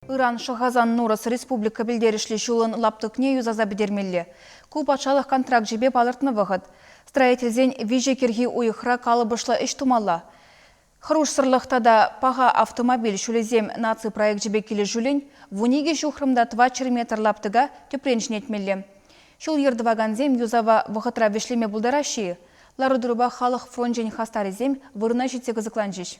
Иран Шахазан Нурас республика билдеришлі шулын лаптықне юзаза бідермелі. Куб атшалық контракт жебе балыртны вғыд. Строительзен виже керги уйықра калыбышлы іш тумалла. Хруш сырлықта да паға автомобиль шулезем наци проект жебе келі жүлін, вуниге шухрымда 2 метр лаптыға төпреншін етмелі. Шул ердіваганзем юзава вғытра вешлеме бұлдараши. Ларудыруба халық фронжен хастарызем вырына жетсегі зықланжиш.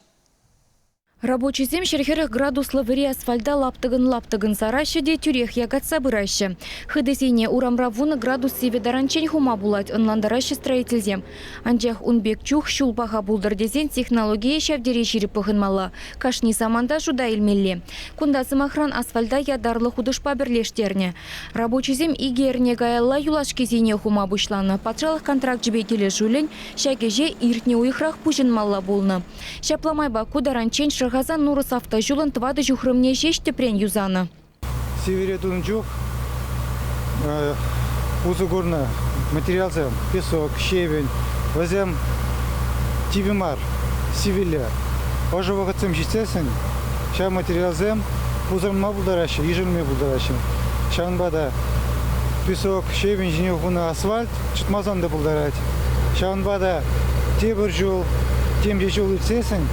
Рабочий зем шерхерах градуслы вири асфальда лаптыгын сарашы де тюрех ягатса бырашы. Хыдесене урамравуны градус севе даранчен хума булать онландарашы строительзем. Анжах унбек чух шулбаха булдардезен технология шавдере жиріп пығынмала. Кашни саманда жуда илмелле. Кунда сымахран асфальда ядарлы худышпа бірлештерне. Рабочий зем игерне гаялла юлашке зене хума бұшланы. Патшалық контракт жібекелі жүлін, шәкеже иртне уйхрах пұжынмалла болны. Шапламайба кударанчен Шахазан Нурас автожулын твады жухрымне жешті прен юзаны. Северетун жух, узугорна материалзем, песок, щебень, возем тибимар, сивиля. Ожа вағытсым жетсесін, ша материалзем, узырма бұлдарашын, ежілме бұлдарашын. Шанбада песок, щебень, жіне ғуна асфальт, чытмазанды бұлдарать. Шанбада тебір жол, темде жол үтсесін,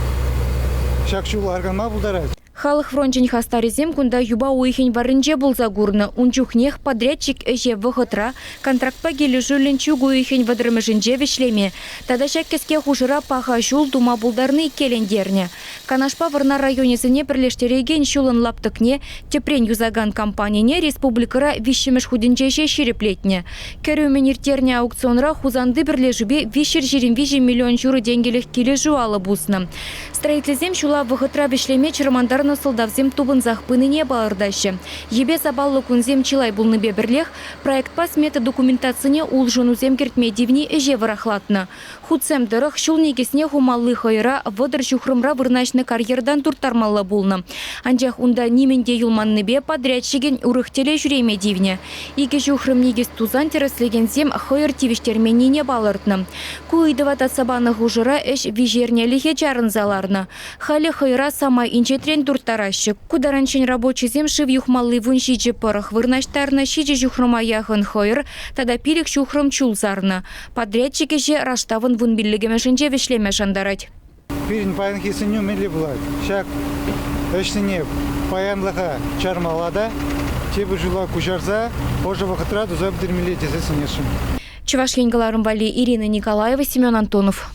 Шакшул арганма бұлдарать. Халық фронтен хастаризем кунда юба уйхен варынже болза гурны. Унчухнех подрядчик эже вғытра контрактпа келі жүлін чугу уйхен вадырмышынже вешлеме. Тада шаккеске хушыра паха жул дума бұлдарны келендерне. Канашпа варна районесіне бірлештереген шулын лаптықне тепрен юзаган компанияне республикара вишіміш худинчеше шереплетне. Кәріуменертерне аукционра хузанды бірлежубе вишер 20 миллион журы денгелік келі жуалы бұсны. Строительзем шула вғытра вешлеме чырмандар солдавзем тубын захпыныне балырдашы. Ебе сабаллы күнзем чилай бұлныбе бірлех, проектпа смета документацияне улжынузем кертмедивни эже варахлатны. Худсем дырық шул негесіне хумаллы хайыра вадыр жухрымра вырнашны карьердан туртармалла болны. Анжақ унда неменде юлманныбе подрядшеген урықтеле жүремедивне. Иге жухрым негес тузан тереслегензем хайыр тивіштерменіне балыртны. Куйдывата сабаны хужыра эш вижернеліхе чарынзаларны. Халі хайыра сама инчетрен туртаращик. Кударанчен рабочий зем шив юхмаллы вун шиджи порох вырнаштарны шиджи жухрыма яхын хайыр, тада пилик жухрым чулзарны. Подрядчики же раштавын вун биллигемешінже вешлеме жандарать. Пирин паянки сыню мели булать. Шак эшсіне паянлыға чармалада, тебі жула кушарза, ожа вақытра дуза бідірмелетесі сынешін. Чуваш Ирина Николаева, Семен Антонов.